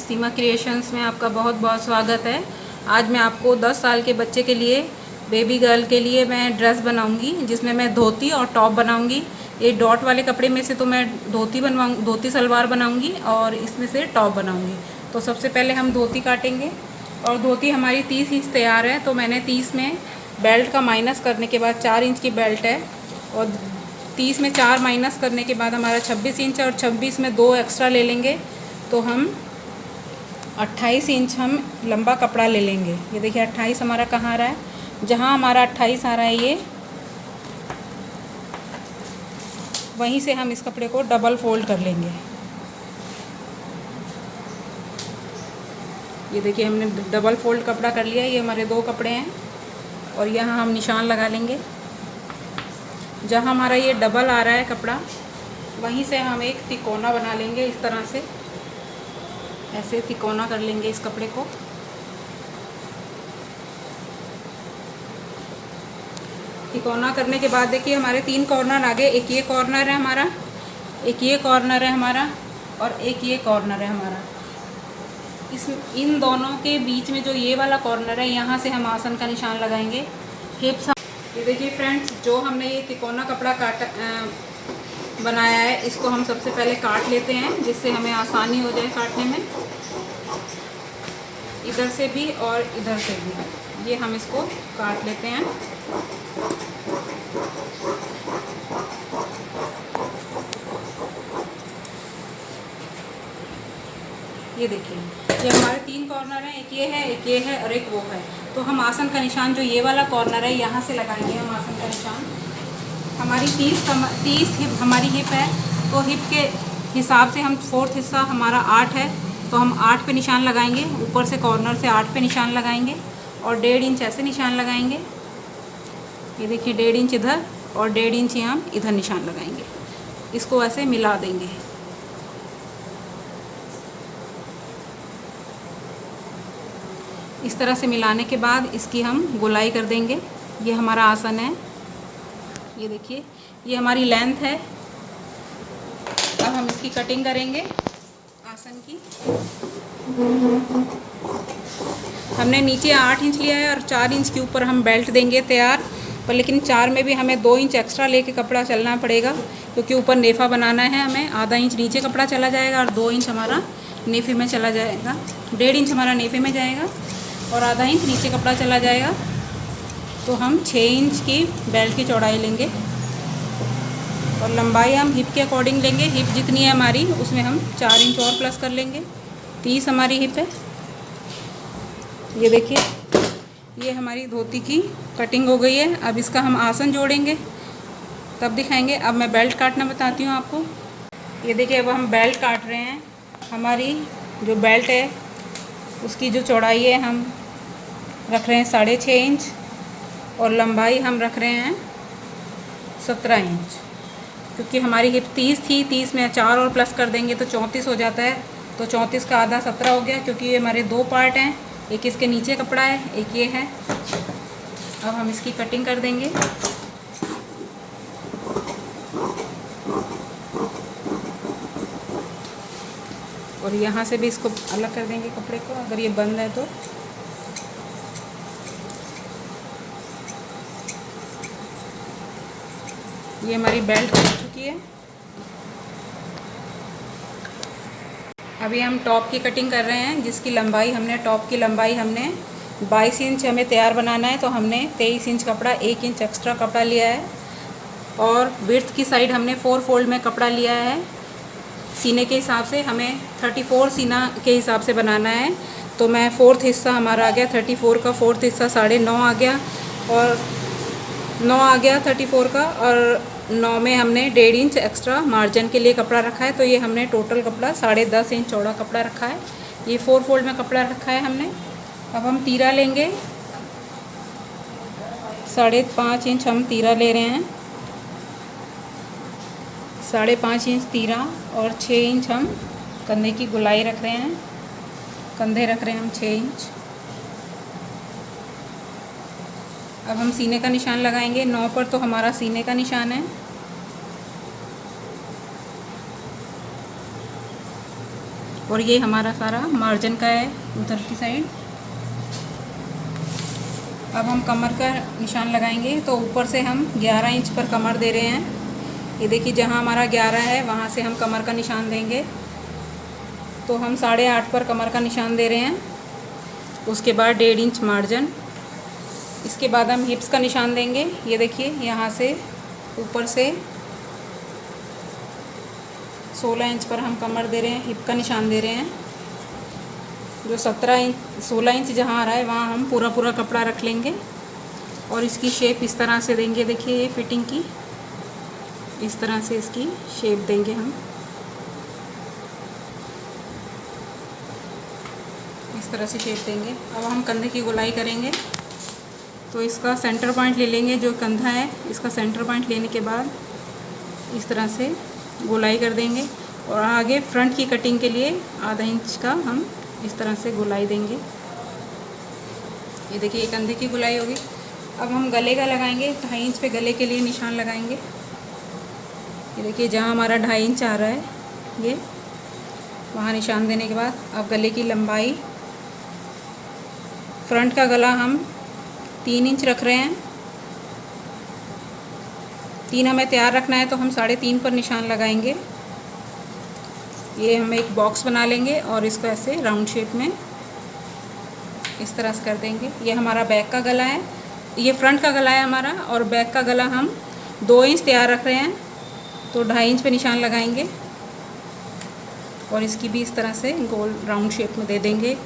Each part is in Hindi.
सीमा क्रिएशंस में आपका बहुत बहुत स्वागत है। आज मैं आपको 10 साल के बच्चे के लिए, बेबी गर्ल के लिए मैं ड्रेस बनाऊंगी, जिसमें मैं धोती और टॉप बनाऊंगी। ये डॉट वाले कपड़े में से तो मैं धोती सलवार बनाऊंगी और इसमें से टॉप बनाऊंगी। तो सबसे पहले हम धोती काटेंगे और धोती हमारी 30 इंच तैयार है। तो मैंने 30 में बेल्ट का माइनस करने के बाद 4 इंच की बेल्ट है और 30 में 4 माइनस करने के बाद हमारा 26 इंच है और 26 में 2 एक्स्ट्रा ले लेंगे तो हम 28 इंच हम लंबा कपड़ा ले लेंगे। ये देखिए 28 हमारा कहाँ आ रहा है, जहाँ हमारा 28 आ रहा है ये वहीं से हम इस कपड़े को डबल फोल्ड कर लेंगे। ये देखिए हमने डबल फोल्ड कपड़ा कर लिया। ये हमारे 2 कपड़े हैं और यहाँ हम निशान लगा लेंगे। जहाँ हमारा ये डबल आ रहा है कपड़ा वहीं से हम एक तिकोना बना लेंगे। इस तरह से ऐसे तिकोना कर लेंगे इस कपड़े को। तिकोना करने के बाद देखिए हमारे 3 कॉर्नर आ गए। एक ये कॉर्नर है हमारा, एक ये कॉर्नर है हमारा और एक ये कॉर्नर है हमारा। इन दोनों के बीच में जो ये वाला कॉर्नर है, यहाँ से हम आसन का निशान लगाएंगे। हिप्स, ये देखिए फ्रेंड्स, जो हमने ये तिकोना कपड़ा बनाया है, इसको हम सबसे पहले काट लेते हैं, जिससे हमें आसानी हो जाए काटने में। इधर से भी और इधर से भी ये हम इसको काट लेते हैं। ये देखिए ये हमारे 3 कॉर्नर हैं, एक ये है, एक ये है और एक वो है। तो हम आसन का निशान जो ये वाला कॉर्नर है यहाँ से लगाएंगे हम आसन का निशान। हमारी 30 हिप हमारी हिप है, तो हिप के हिसाब से हम 4th हिस्सा हमारा 8 है, तो हम 8 पे निशान लगाएंगे। ऊपर से कॉर्नर से 8 पे निशान लगाएंगे और 1.5 इंच ऐसे निशान लगाएंगे। ये देखिए 1.5 इंच इधर और 1.5 इंच हम इधर निशान लगाएंगे। इसको ऐसे मिला देंगे। इस तरह से मिलाने के बाद इसकी हम गोलाई कर देंगे। ये हमारा आसन है। ये देखिए ये हमारी लेंथ है। अब हम इसकी कटिंग करेंगे आसन की। हमने नीचे 8 इंच लिया है और 4 इंच के ऊपर हम बेल्ट देंगे तैयार, पर लेकिन 4 में भी हमें 2 इंच एक्स्ट्रा लेके कपड़ा चलना पड़ेगा, क्योंकि ऊपर नेफा बनाना है हमें। आधा इंच नीचे कपड़ा चला जाएगा और 2 इंच हमारा नेफे में चला जाएगा। 1.5 इंच हमारा नेफे में जाएगा और आधा इंच नीचे कपड़ा चला जाएगा। तो हम 6 इंच की बेल्ट की चौड़ाई लेंगे और लंबाई हम हिप के अकॉर्डिंग लेंगे। हिप जितनी है हमारी उसमें हम 4 इंच और प्लस कर लेंगे। 30 हमारी हिप है। ये देखिए ये हमारी धोती की कटिंग हो गई है। अब इसका हम आसन जोड़ेंगे तब दिखाएंगे। अब मैं बेल्ट काटना बताती हूँ आपको। ये देखिए अब हम बेल्ट काट रहे हैं। हमारी जो बेल्ट है उसकी जो चौड़ाई है हम रख रहे हैं 6.5 इंच और लंबाई हम रख रहे हैं 17 इंच, क्योंकि हमारी हिप 30 थी। 30 में 4 और प्लस कर देंगे तो 34 हो जाता है। तो 34 का आधा 17 हो गया, क्योंकि ये हमारे 2 पार्ट हैं। एक इसके नीचे कपड़ा है, एक ये है। अब हम इसकी कटिंग कर देंगे। और यहाँ से भी इसको अलग कर देंगे कपड़े को, अगर ये बंद है तो। ये हमारी बेल्ट कट चुकी है। अभी हम टॉप की कटिंग कर रहे हैं, जिसकी लंबाई हमने, टॉप की लंबाई हमने 22 इंच हमें तैयार बनाना है। तो हमने 23 इंच कपड़ा, 1 इंच एक्स्ट्रा कपड़ा लिया है और विड्थ की साइड हमने 4 फोल्ड में कपड़ा लिया है। सीने के हिसाब से हमें 34 सीना के हिसाब से बनाना है। तो मैं 4th हिस्सा हमारा आ गया 34 का, 4th हिस्सा 9.5 आ गया और 9 आ गया 34 का, और 9 में हमने 1.5 इंच एक्स्ट्रा मार्जिन के लिए कपड़ा रखा है। तो ये हमने टोटल कपड़ा 10.5 इंच चौड़ा कपड़ा रखा है। ये 4 फोल्ड में कपड़ा रखा है हमने। अब हम तीरा लेंगे। 5.5 इंच हम तीरा ले रहे हैं। 5.5 इंच तीरा और 6 इंच हम कंधे की गोलाई रख रहे हैं। कंधे रख रहे हैं हम 6 इंच। अब हम सीने का निशान लगाएंगे। 9 पर तो हमारा सीने का निशान है। और ये हमारा सारा मार्जिन का है उधर की साइड। अब हम कमर का निशान लगाएंगे। तो ऊपर से हम 11 इंच पर कमर दे रहे हैं। ये देखिए जहाँ हमारा 11 है वहाँ से हम कमर का निशान देंगे। तो हम 8.5 पर कमर का निशान दे रहे हैं। उसके बाद 1.5 इंच मार्जिन। इसके बाद हम हिप्स का निशान देंगे। ये देखिए यहाँ से ऊपर से 16 इंच पर हम कमर दे रहे हैं, हिप का निशान दे रहे हैं। जो 16 इंच जहाँ आ रहा है वहाँ हम पूरा कपड़ा रख लेंगे और इसकी शेप इस तरह से देंगे। देखिए ये फिटिंग की इस तरह से इसकी शेप देंगे हम। इस तरह से शेप देंगे। अब हम कंधे की गोलाई करेंगे। तो इसका सेंटर पॉइंट ले लेंगे। जो कंधा है इसका सेंटर पॉइंट लेने के बाद इस तरह से गोलाई कर देंगे और आगे फ्रंट की कटिंग के लिए आधा इंच का हम इस तरह से गोलाई देंगे। ये देखिए ये कंधे की गोलाई होगी। अब हम गले का लगाएंगे। 2.5 इंच पे गले के लिए निशान लगाएंगे। ये देखिए जहाँ हमारा 2.5 इंच आ रहा है ये वहाँ निशान देने के बाद अब गले की लंबाई, फ्रंट का गला हम 3 इंच रख रहे हैं। 3 हमें तैयार रखना है तो हम 3.5 पर निशान लगाएंगे। ये हम एक बॉक्स बना लेंगे और इसको ऐसे राउंड शेप में इस तरह से कर देंगे। ये हमारा बैक का गला है, ये फ्रंट का गला है हमारा और बैक का गला हम 2 इंच तैयार रख रहे हैं। तो 2.5 इंच पे निशान लगाएंगे और इसकी भी इस तरह से गोल राउंड शेप में दे देंगे।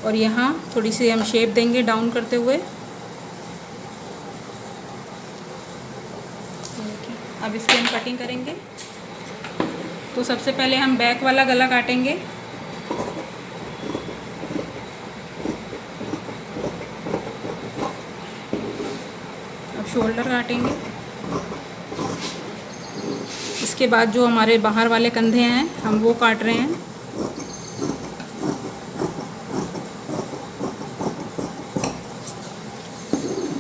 और यहाँ थोड़ी सी हम शेप देंगे डाउन करते हुए। अब इसकी हम कटिंग करेंगे। तो सबसे पहले हम बैक वाला गला काटेंगे। अब शोल्डर काटेंगे। इसके बाद जो हमारे बाहर वाले कंधे हैं हम वो काट रहे हैं।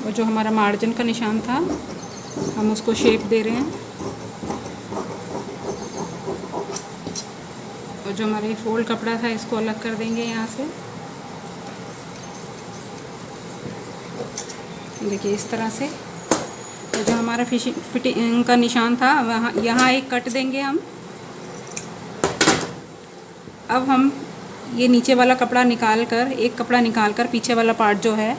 और जो हमारा मार्जिन का निशान था हम उसको शेप दे रहे हैं। और जो हमारे फोल्ड कपड़ा था इसको अलग कर देंगे यहाँ से। देखिए इस तरह से। तो जो हमारा फिटिंग का निशान था वहाँ यहाँ एक कट देंगे हम। अब हम ये नीचे वाला कपड़ा निकाल कर, एक कपड़ा निकाल कर पीछे वाला पार्ट जो है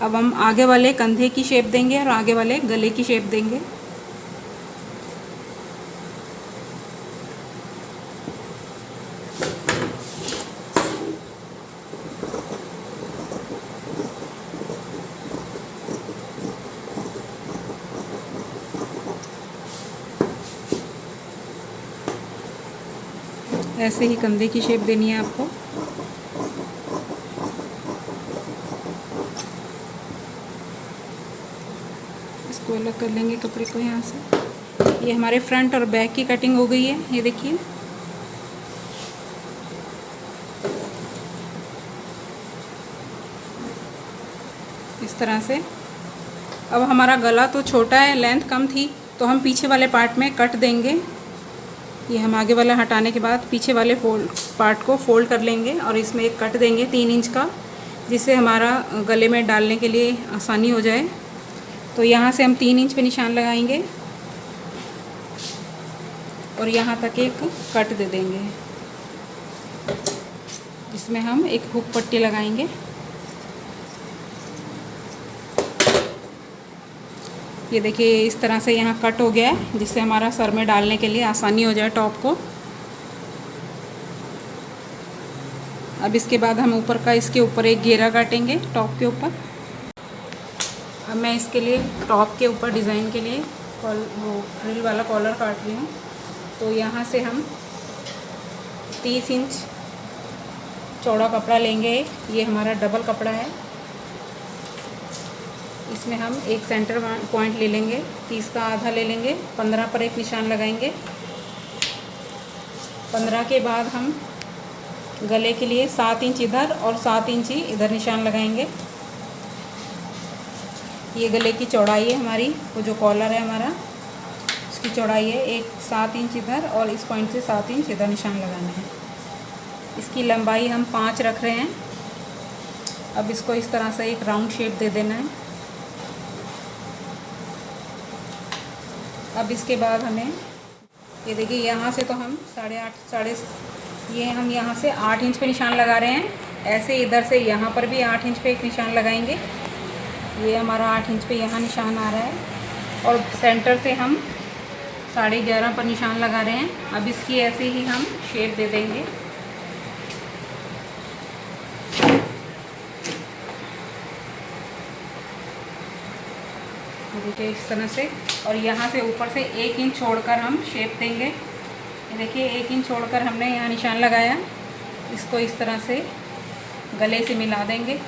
अब हम आगे वाले कंधे की शेप देंगे और आगे वाले गले की शेप देंगे। ऐसे ही कंधे की शेप देनी है आपको। इसको अलग कर लेंगे कपड़े को यहाँ से। ये हमारे फ्रंट और बैक की कटिंग हो गई है। ये देखिए इस तरह से। अब हमारा गला तो छोटा है, लेंथ कम थी, तो हम पीछे वाले पार्ट में कट देंगे। ये हम आगे वाला हटाने के बाद पीछे वाले पार्ट को फोल्ड कर लेंगे और इसमें एक कट देंगे 3 इंच का, जिससे हमारा गले में डालने के लिए आसानी हो जाए। तो यहाँ से हम 3 इंच पे निशान लगाएंगे और यहाँ तक एक कट दे देंगे, जिसमें हम एक हुक पट्टी लगाएंगे। ये देखिए इस तरह से यहाँ कट हो गया है, जिससे हमारा सर में डालने के लिए आसानी हो जाए टॉप को। अब इसके बाद हम ऊपर का, इसके ऊपर एक घेरा काटेंगे टॉप के ऊपर। अब मैं इसके लिए टॉप के ऊपर डिज़ाइन के लिए वो फ्रिल वाला कॉलर काट रही हूँ। तो यहाँ से हम 30 इंच चौड़ा कपड़ा लेंगे। ये हमारा डबल कपड़ा है। इसमें हम एक सेंटर पॉइंट ले लेंगे, 30 का आधा ले लेंगे, 15 पर एक निशान लगाएंगे। 15 के बाद हम गले के लिए 7 इंच इधर और 7 इंच ही इधर निशान लगाएंगे। ये गले की चौड़ाई है हमारी, वो जो कॉलर है हमारा उसकी चौड़ाई है 7 इंच इधर और इस पॉइंट से 7 इंच इधर निशान लगाना है। इसकी लंबाई हम 5 रख रहे हैं। अब इसको इस तरह से एक राउंड शेप दे देना है। अब इसके बाद हमें ये देखिए, यहाँ से तो हम 8.5 ये हम यहाँ से 8 इंच पे निशान लगा रहे हैं। ऐसे इधर से यहाँ पर भी 8 इंच पे एक निशान लगाएंगे। ये हमारा 8 इंच पे यहाँ निशान आ रहा है और सेंटर से हम 11.5 पर निशान लगा रहे हैं। अब इसकी ऐसे ही हम शेप दे देंगे। देखिए इस तरह से, और यहाँ से ऊपर से 1 इंच छोड़कर हम शेप देंगे। ये देखिए 1 इंच छोड़कर हमने यहाँ निशान लगाया। इसको इस तरह से गले से मिला देंगे।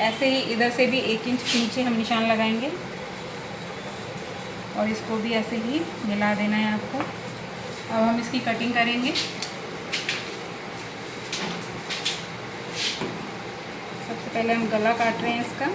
ऐसे ही इधर से भी 1 इंच नीचे हम निशान लगाएंगे और इसको भी ऐसे ही मिला देना है आपको। अब हम इसकी कटिंग करेंगे। सबसे पहले हम गला काट रहे हैं इसका।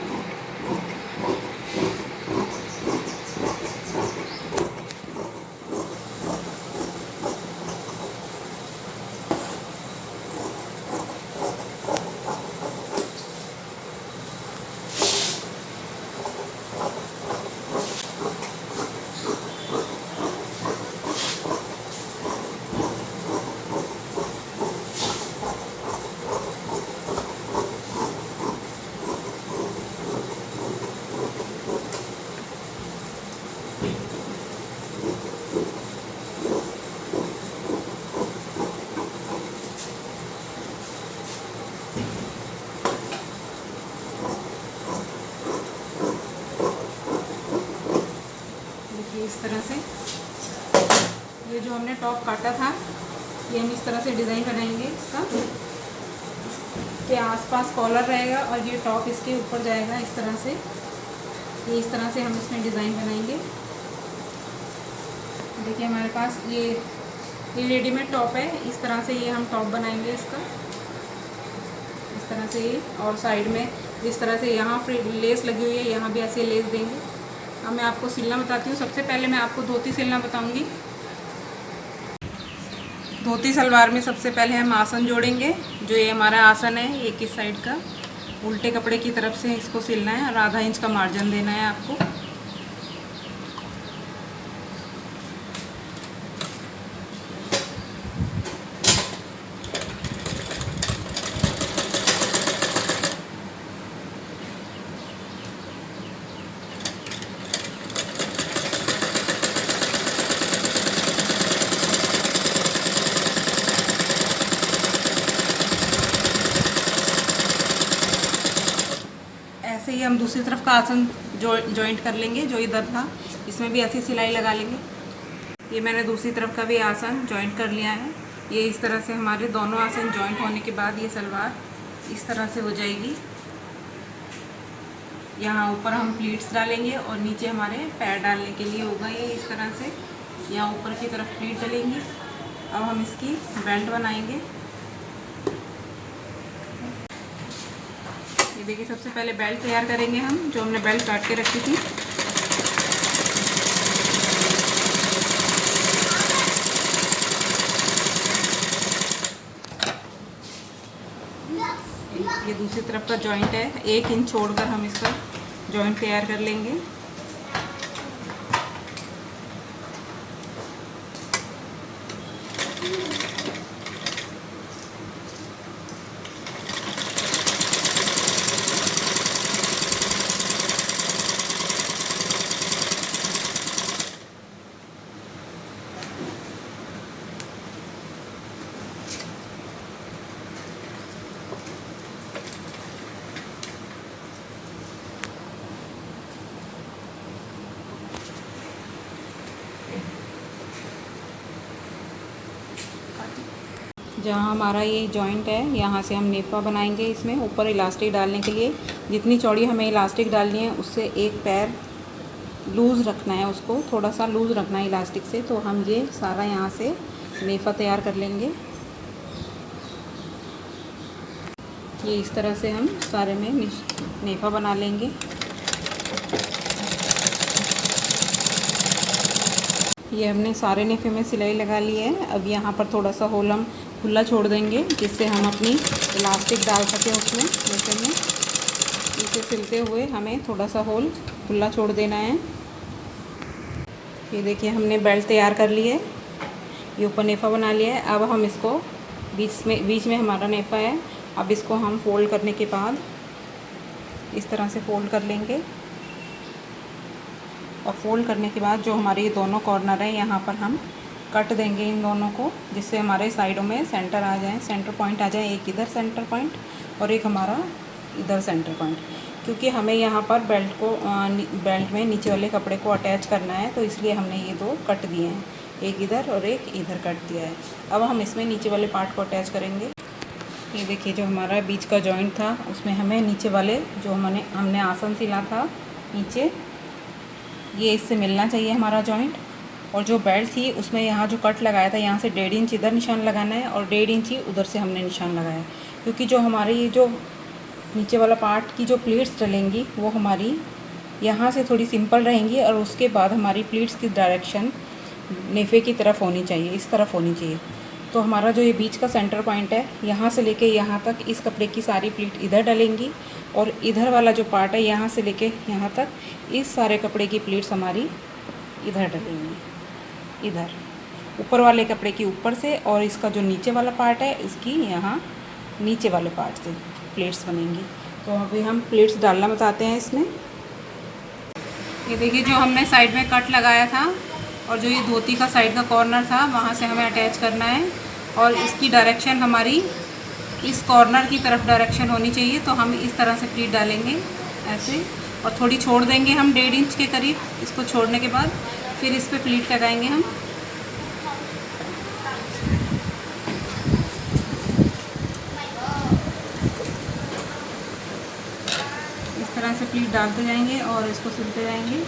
इस तरह से ये जो हमने टॉप काटा था, ये हम इस तरह से डिज़ाइन बनाएंगे। इसका के आसपास कॉलर रहेगा और ये टॉप इसके ऊपर जाएगा इस तरह से। ये इस तरह से हम इसमें डिज़ाइन बनाएंगे। देखिए हमारे पास ये रेडीमेड टॉप है। इस तरह से ये हम टॉप बनाएंगे इसका, इस तरह से। और साइड में इस तरह से यहाँ फ्री लेस लगी हुई है, यहाँ भी ऐसे लेस देंगे। अब मैं आपको सिलना बताती हूँ। सबसे पहले मैं आपको धोती सिलना बताऊँगी। धोती सलवार में सबसे पहले हम आसन जोड़ेंगे। जो ये हमारा आसन है, ये किस साइड का उल्टे कपड़े की तरफ से इसको सिलना है और आधा इंच का मार्जिन देना है आपको। ऐसे ही हम दूसरी तरफ का आसन जॉइंट कर लेंगे। जो इधर था इसमें भी ऐसी सिलाई लगा लेंगे। ये मैंने दूसरी तरफ का भी आसन जॉइंट कर लिया है। ये इस तरह से हमारे दोनों आसन जॉइंट होने के बाद ये सलवार इस तरह से हो जाएगी। यहाँ ऊपर हम प्लीट्स डालेंगे और नीचे हमारे पैर डालने के लिए होगा ये इस तरह से। यहाँ ऊपर की तरफ प्लीट डलेंगी। अब हम इसकी बेल्ट बनाएंगे। ये देखिए, सबसे पहले बेल्ट तैयार करेंगे हम, जो हमने बेल्ट काट के रखी थी। ये दूसरी तरफ का जॉइंट है, 1 इंच छोड़कर हम इसका जॉइंट तैयार कर लेंगे। जहाँ हमारा ये जॉइंट है, यहाँ से हम नेफा बनाएंगे। इसमें ऊपर इलास्टिक डालने के लिए जितनी चौड़ी हमें इलास्टिक डालनी है उससे एक पैर लूज़ रखना है, उसको थोड़ा सा लूज़ रखना है इलास्टिक से। तो हम ये सारा यहाँ से नेफा तैयार कर लेंगे। ये इस तरह से हम सारे में नेफा बना लेंगे। ये हमने सारे नेफे में सिलाई लगा ली है। अब यहाँ पर थोड़ा सा होल हम खुला छोड़ देंगे, जिससे हम अपनी इलास्टिक डाल सकें उसमें मशीन में। इसे सिलते हुए हमें थोड़ा सा होल खुला छोड़ देना है। ये देखिए हमने बेल्ट तैयार कर ली है, ये ऊपर नेफ़ा बना लिया है। अब हम इसको बीच में हमारा नेफ़ा है। अब इसको हम फोल्ड करने के बाद इस तरह से फोल्ड कर लेंगे, और फोल्ड करने के बाद जो हमारे ये दोनों कॉर्नर हैं यहाँ पर हम कट देंगे इन दोनों को, जिससे हमारे साइडों में सेंटर आ जाए, सेंटर पॉइंट आ जाए। एक इधर सेंटर पॉइंट और एक हमारा इधर सेंटर पॉइंट, क्योंकि हमें यहाँ पर बेल्ट में नीचे वाले कपड़े को अटैच करना है, तो इसलिए हमने ये दो कट दिए हैं, एक इधर और एक इधर कट दिया है। अब हम इसमें नीचे वाले पार्ट को अटैच करेंगे। ये देखिए जो हमारा बीच का जॉइंट था उसमें हमें नीचे वाले जो हमने आसन सिला था नीचे, ये इससे मिलना चाहिए हमारा जॉइंट। और जो बेल्ट थी उसमें यहाँ जो कट लगाया था, यहाँ से 1.5 इंच इधर निशान लगाना है और 1.5 इंच उधर से हमने निशान लगाया है, क्योंकि जो हमारी ये जो नीचे वाला पार्ट की जो प्लीट्स डलेंगी वो हमारी यहाँ से थोड़ी सिंपल रहेंगी, और उसके बाद हमारी प्लीट्स की डायरेक्शन नेफ़े की तरफ होनी चाहिए, इस तरफ होनी चाहिए। तो हमारा जो ये बीच का सेंटर पॉइंट है, यहाँ से लेके यहाँ तक इस कपड़े की सारी प्लीट इधर डलेंगी, और इधर वाला जो पार्ट है यहाँ से लेके यहाँ तक इस सारे कपड़े की प्लीट्स हमारी इधर डलेंगी, इधर ऊपर वाले कपड़े की ऊपर से, और इसका जो नीचे वाला पार्ट है इसकी यहाँ नीचे वाले पार्ट से प्लेट्स बनेंगी। तो अभी हम प्लेट्स डालना बताते हैं इसमें। ये देखिए जो हमने साइड में कट लगाया था, और जो ये धोती का साइड का कॉर्नर था वहाँ से हमें अटैच करना है, और इसकी डायरेक्शन हमारी इस कॉर्नर की तरफ डायरेक्शन होनी चाहिए। तो हम इस तरह से प्लीट डालेंगे ऐसे, और थोड़ी छोड़ देंगे हम 1.5 इंच के करीब। इसको छोड़ने के बाद फिर इस पर प्लीट लगाएंगे हम। इस तरह से प्लीट डालते जाएंगे और इसको सिलते जाएंगे।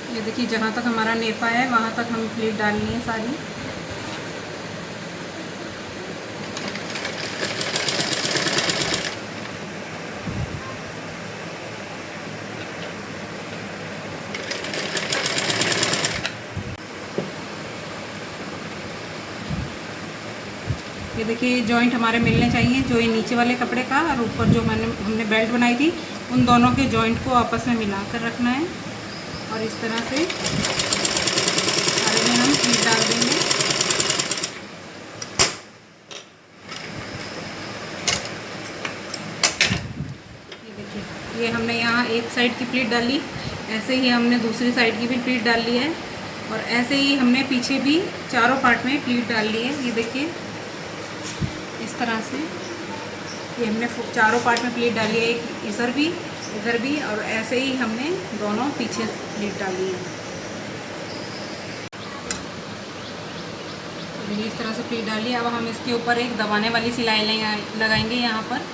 ये देखिए जहाँ तक हमारा नेफ़ा है वहाँ तक हम प्लीट डालनी है सारी। ये देखिए जॉइंट हमारे मिलने चाहिए, जो ये नीचे वाले कपड़े का और ऊपर जो हमने बेल्ट बनाई थी उन दोनों के जॉइंट को आपस में मिलाकर रखना है, और इस तरह से सारे में हम प्लीट डाल देंगे। ये देखिए ये हमने यहाँ एक साइड की प्लीट डाली, ऐसे ही हमने दूसरी साइड की भी प्लीट डाल ली है, और ऐसे ही हमने पीछे भी चारों पार्ट में प्लीट डाल ली है। ये देखिए इस तरह से ये हमने चारों पार्ट में प्लीट डाली है, एक इधर भी, और ऐसे ही हमने दोनों पीछे प्लीट डाली है। इस तरह से प्लीट डाली है। अब हम इसके ऊपर एक दबाने वाली सिलाई लगाएंगे यहाँ पर।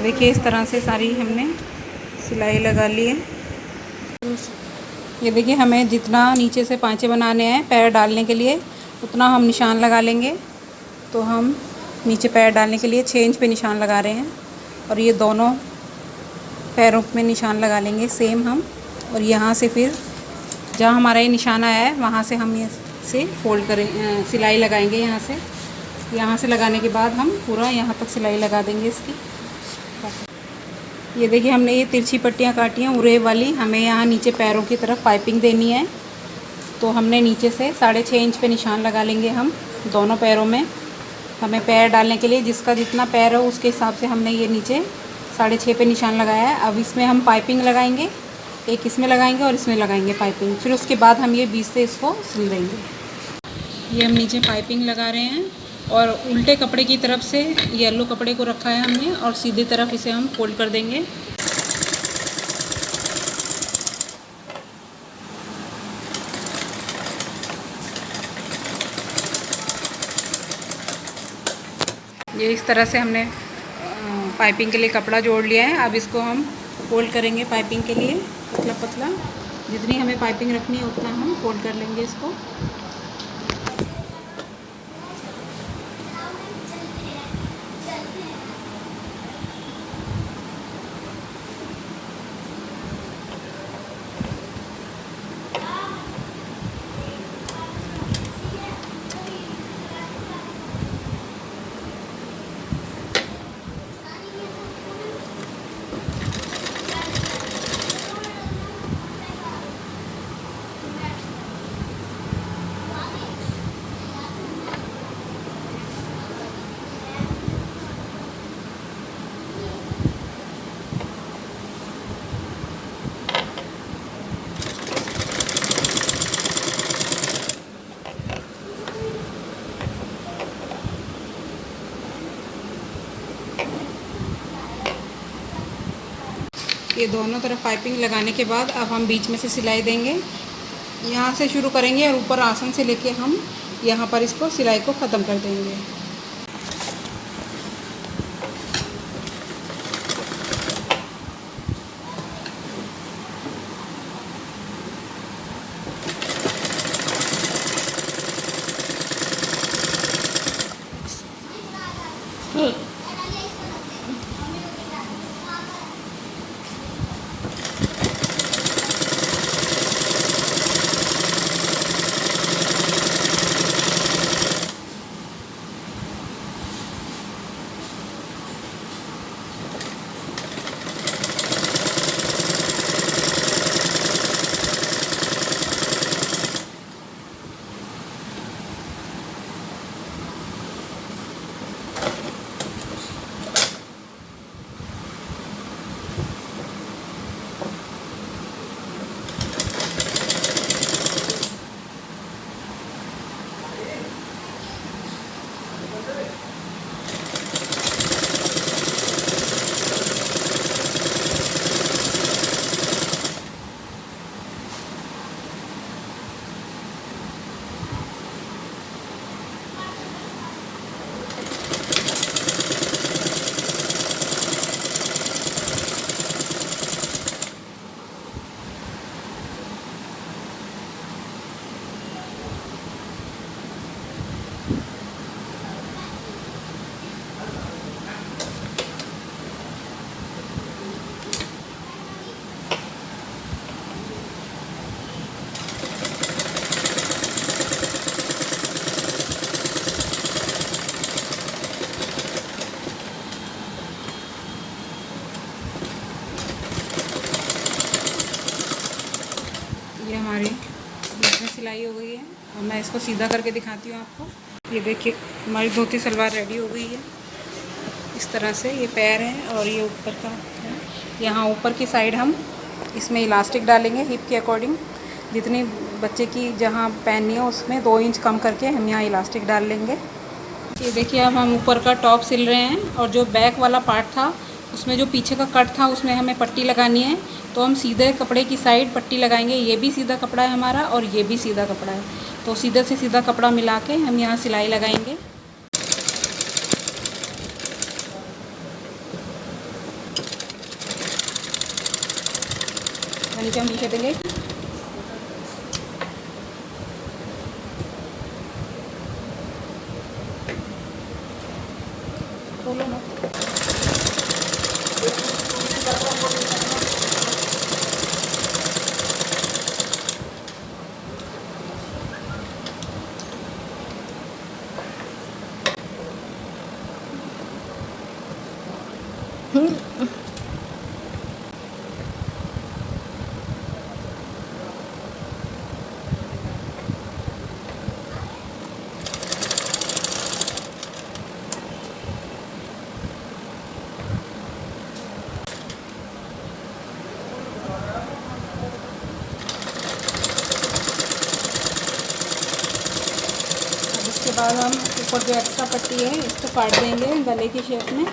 देखिए इस तरह से सारी हमने सिलाई लगा ली है। ये देखिए हमें जितना नीचे से पांचे बनाने हैं पैर डालने के लिए उतना हम निशान लगा लेंगे। तो हम नीचे पैर डालने के लिए 6 इंच पे निशान लगा रहे हैं, और ये दोनों पैरों में निशान लगा लेंगे सेम हम। और यहाँ से फिर जहाँ हमारा ये निशान आया है वहाँ से हम ये से फोल्ड करें, सिलाई लगाएंगे। यहाँ से लगाने के बाद हम पूरा यहाँ तक सिलाई लगा देंगे इसकी। ये देखिए हमने ये तिरछी पट्टियाँ काटी हैं उरे वाली, हमें यहाँ नीचे पैरों की तरफ पाइपिंग देनी है। तो हमने नीचे से 6.5 इंच पे निशान लगा लेंगे हम दोनों पैरों में। हमें पैर डालने के लिए जिसका जितना पैर हो उसके हिसाब से हमने ये नीचे 6.5 पे निशान लगाया है। अब इसमें हम पाइपिंग लगाएंगे, एक इसमें लगाएंगे और इसमें लगाएंगे पाइपिंग। फिर उसके बाद हम ये बीच से इसको सिल देंगे। ये हम नीचे पाइपिंग लगा रहे हैं और उल्टे कपड़े की तरफ से येलो कपड़े को रखा है हमने और सीधी तरफ इसे हम फोल्ड कर देंगे। ये इस तरह से हमने पाइपिंग के लिए कपड़ा जोड़ लिया है। अब इसको हम फोल्ड करेंगे पाइपिंग के लिए पतला पतला, जितनी हमें पाइपिंग रखनी है उतना हम फोल्ड कर लेंगे इसको। ये दोनों तरफ पाइपिंग लगाने के बाद अब हम बीच में से सिलाई देंगे। यहाँ से शुरू करेंगे और ऊपर आसन से लेके हम यहाँ पर इसको सिलाई को ख़त्म कर देंगे। ये हमारी बीच में सिलाई हो गई है और मैं इसको सीधा करके दिखाती हूँ आपको। ये देखिए हमारी धोती सलवार रेडी हो गई है। इस तरह से ये पैर है और ये ऊपर का है। यहाँ ऊपर की साइड हम इसमें इलास्टिक डालेंगे हिप के अकॉर्डिंग। जितनी बच्चे की जहाँ पहननी है उसमें 2 इंच कम करके हम यहाँ इलास्टिक डाल लेंगे। ये देखिए अब हम ऊपर का टॉप सिल रहे हैं और जो बैक वाला पार्ट था उसमें जो पीछे का कट था उसमें हमें पट्टी लगानी है। तो हम सीधे कपड़े की साइड पट्टी लगाएंगे। ये भी सीधा कपड़ा है हमारा और ये भी सीधा कपड़ा है, तो सीधे से सीधा कपड़ा मिला के हम यहाँ सिलाई लगाएंगे। नीचे हम लिखे देंगे खोलो ना। उसके बाद हम ऊपर जो एक्स्ट्रा पट्टी है इसको काट देंगे गले की शेप में।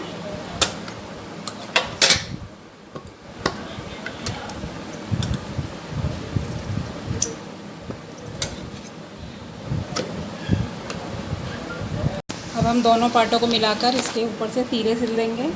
अब हम दोनों पार्टों को मिलाकर इसके ऊपर से तीरे सिल देंगे।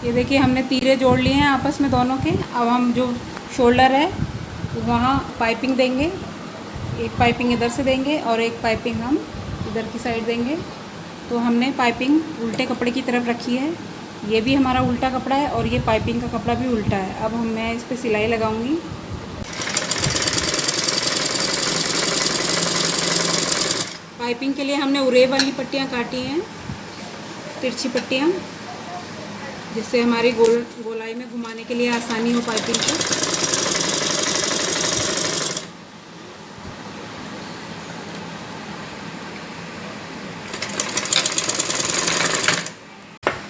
ये देखिए हमने तीरे जोड़ लिए हैं आपस में दोनों के। अब हम जो शोल्डर है वहाँ पाइपिंग देंगे, एक पाइपिंग इधर से देंगे और एक पाइपिंग हम इधर की साइड देंगे। तो हमने पाइपिंग उल्टे कपड़े की तरफ रखी है, ये भी हमारा उल्टा कपड़ा है और ये पाइपिंग का कपड़ा भी उल्टा है। अब मैं इस पर सिलाई लगाऊंगी। पाइपिंग के लिए हमने उरे वाली पट्टियाँ काटी हैं, तिरछी पट्टियाँ, जिससे हमारी गोलाई में घुमाने के लिए आसानी हो पाइपिंग को।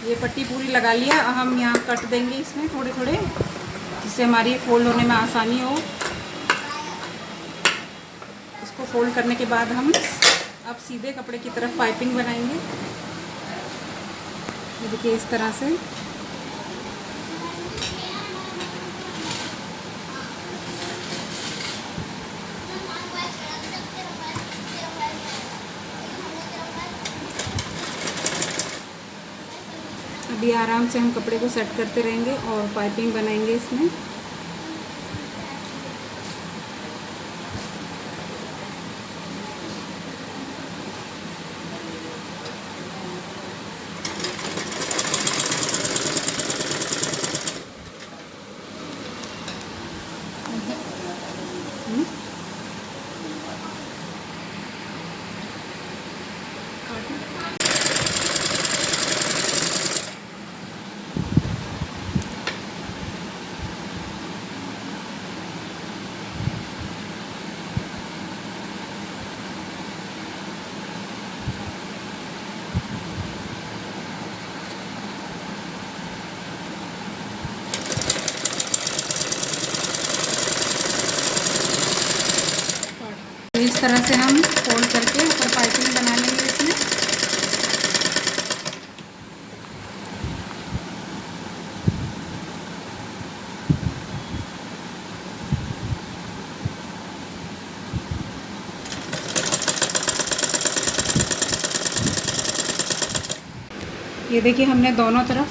ये पट्टी पूरी लगा लिया। अब हम यहाँ कट देंगे इसमें थोड़े थोड़े, जिससे हमारी फोल्ड होने में आसानी हो। इसको फोल्ड करने के बाद हम अब सीधे कपड़े की तरफ पाइपिंग बनाएंगे। ये देखिए इस तरह से। अभी आराम से हम कपड़े को सेट करते रहेंगे और पाइपिंग बनाएंगे इसमें। इस तरह से हम फोल्ड करके ऊपर पाइपिंग बना लेंगे इसमें। ये देखिए हमने दोनों तरफ,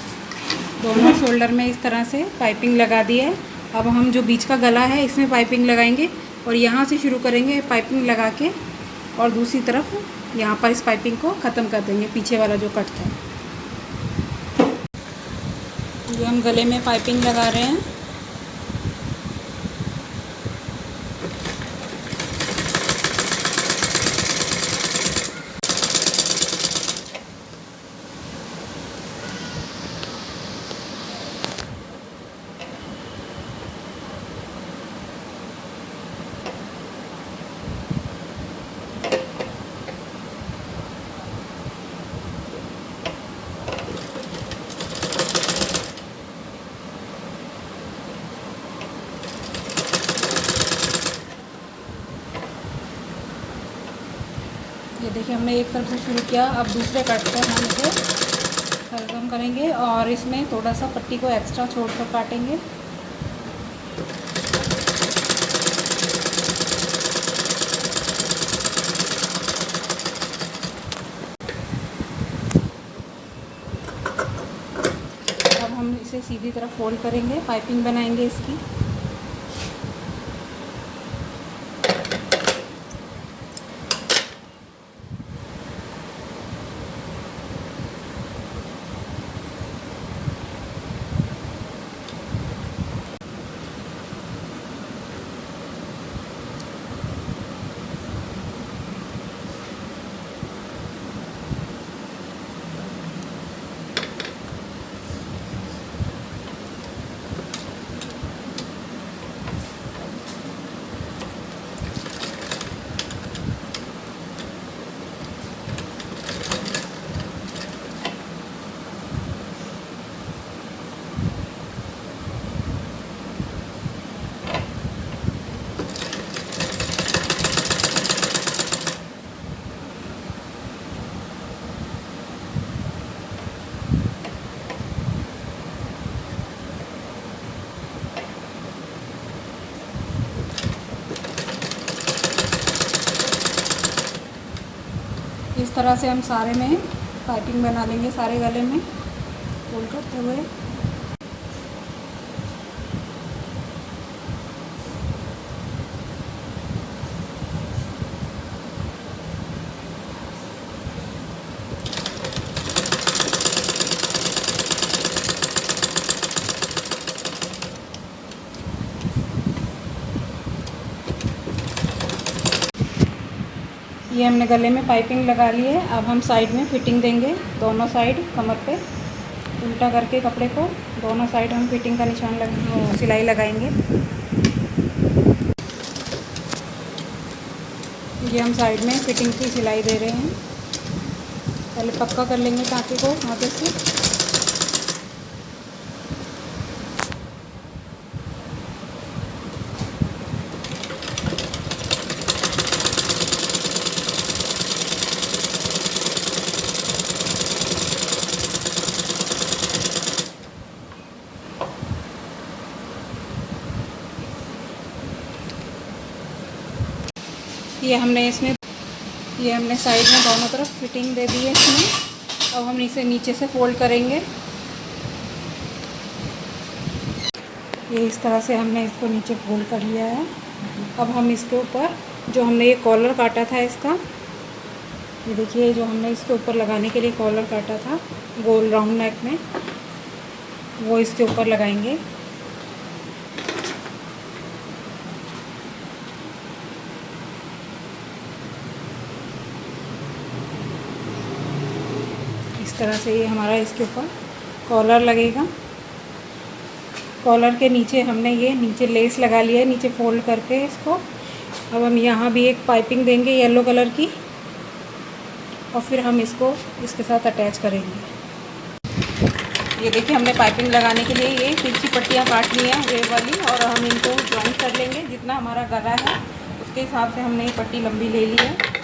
दोनों शोल्डर में इस तरह से पाइपिंग लगा दी है। अब हम जो बीच का गला है इसमें पाइपिंग लगाएंगे और यहाँ से शुरू करेंगे पाइपिंग लगा के, और दूसरी तरफ यहाँ पर इस पाइपिंग को ख़त्म कर देंगे, पीछे वाला जो कट था। ये हम गले में पाइपिंग लगा रहे हैं। ये देखिए हमने एक तरफ से शुरू किया, अब दूसरे कट पर हम इसे सरगम करेंगे और इसमें थोड़ा सा पट्टी को एक्स्ट्रा छोड़कर काटेंगे। अब हम इसे सीधी तरफ फोल्ड करेंगे, पाइपिंग बनाएंगे इसकी। इस तरह से हम सारे में पाइपिंग बना लेंगे, सारे गले में फोल्ड करते हुए। ये हमने गले में पाइपिंग लगा ली है। अब हम साइड में फिटिंग देंगे, दोनों साइड कमर पे उल्टा करके कपड़े को दोनों साइड हम फिटिंग का निशान सिलाई लगाएंगे। ये हम साइड में फिटिंग की सिलाई दे रहे हैं। पहले पक्का कर लेंगे टाँके को आगे से। ये हमने साइड में दोनों तरफ फिटिंग दे दी है इसमें। अब हम इसे नीचे से फोल्ड करेंगे। ये इस तरह से हमने इसको नीचे फोल्ड कर लिया है। अब हम इसके ऊपर जो हमने ये कॉलर काटा था इसका, ये देखिए जो हमने इसके ऊपर लगाने के लिए कॉलर काटा था गोल राउंड नेक में, वो इसके ऊपर लगाएंगे। इस तरह से ये हमारा इसके ऊपर कॉलर लगेगा। कॉलर के नीचे हमने ये नीचे लेस लगा लिया है, नीचे फोल्ड करके इसको। अब हम यहाँ भी एक पाइपिंग देंगे येलो कलर की, और फिर हम इसको इसके साथ अटैच करेंगे। ये देखिए हमने पाइपिंग लगाने के लिए ये तिरछी पट्टियाँ काट ली हैं वेव वाली, और हम इनको जॉइंट कर लेंगे। जितना हमारा गला है उसके हिसाब से हमने ये पट्टी लंबी ले ली है।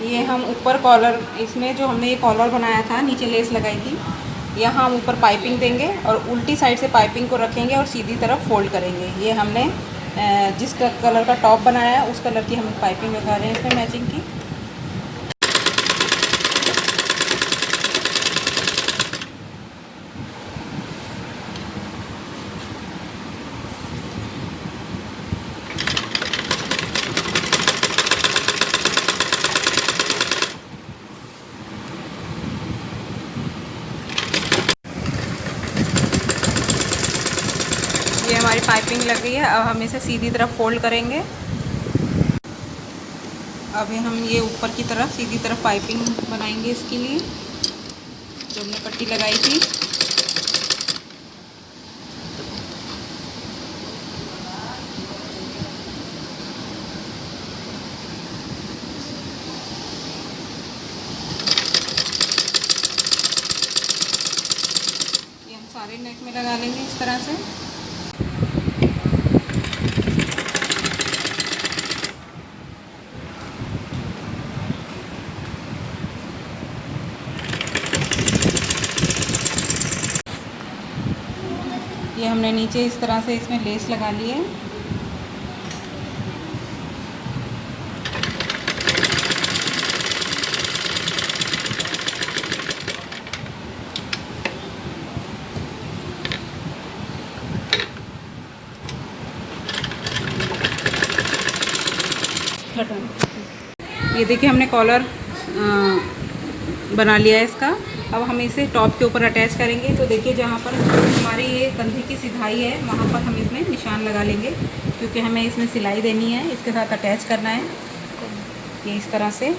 ये हम ऊपर कॉलर, इसमें जो हमने ये कॉलर बनाया था नीचे लेस लगाई थी, यहाँ हम ऊपर पाइपिंग देंगे और उल्टी साइड से पाइपिंग को रखेंगे और सीधी तरफ फोल्ड करेंगे। ये हमने जिस कलर का टॉप बनाया है उस कलर की हम पाइपिंग लगा रहे हैं इसमें मैचिंग की। ये हमारी पाइपिंग लग गई है। अब हम इसे सीधी तरफ फोल्ड करेंगे। अब हम ये ऊपर की तरफ सीधी तरफ पाइपिंग बनाएंगे इसके लिए, जो हमने पट्टी लगाई थी। ये हम सारे नेक में लगा लेंगे इस तरह से। ये हमने नीचे इस तरह से इसमें लेस लगा ली है। ये देखिए हमने कॉलर बना लिया है इसका। अब हम इसे टॉप के ऊपर अटैच करेंगे। तो देखिए जहाँ पर हमारी ये कंधे की सिधाई है वहाँ पर हम इसमें निशान लगा लेंगे, क्योंकि हमें इसमें सिलाई देनी है, इसके साथ अटैच करना है। ये इस तरह से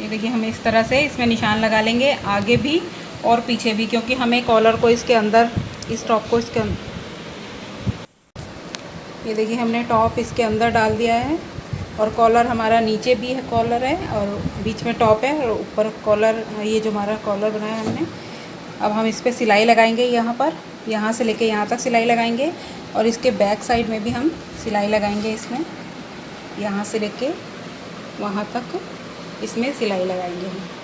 ये देखिए हम इस तरह से इसमें निशान लगा लेंगे, आगे भी और पीछे भी, क्योंकि हमें कॉलर को इसके अंदर, इस टॉप को इसके अंदर, ये देखिए हमने टॉप इसके अंदर डाल दिया है। और कॉलर हमारा नीचे भी है, कॉलर है और बीच में टॉप है और ऊपर कॉलर, ये जो हमारा कॉलर बनाया हमने। अब हम इस पर सिलाई लगाएंगे, यहाँ से लेके यहाँ तक सिलाई लगाएंगे, और इसके बैक साइड में भी हम सिलाई लगाएंगे इसमें, यहाँ से लेके वहाँ तक इसमें सिलाई लगाएंगे हम।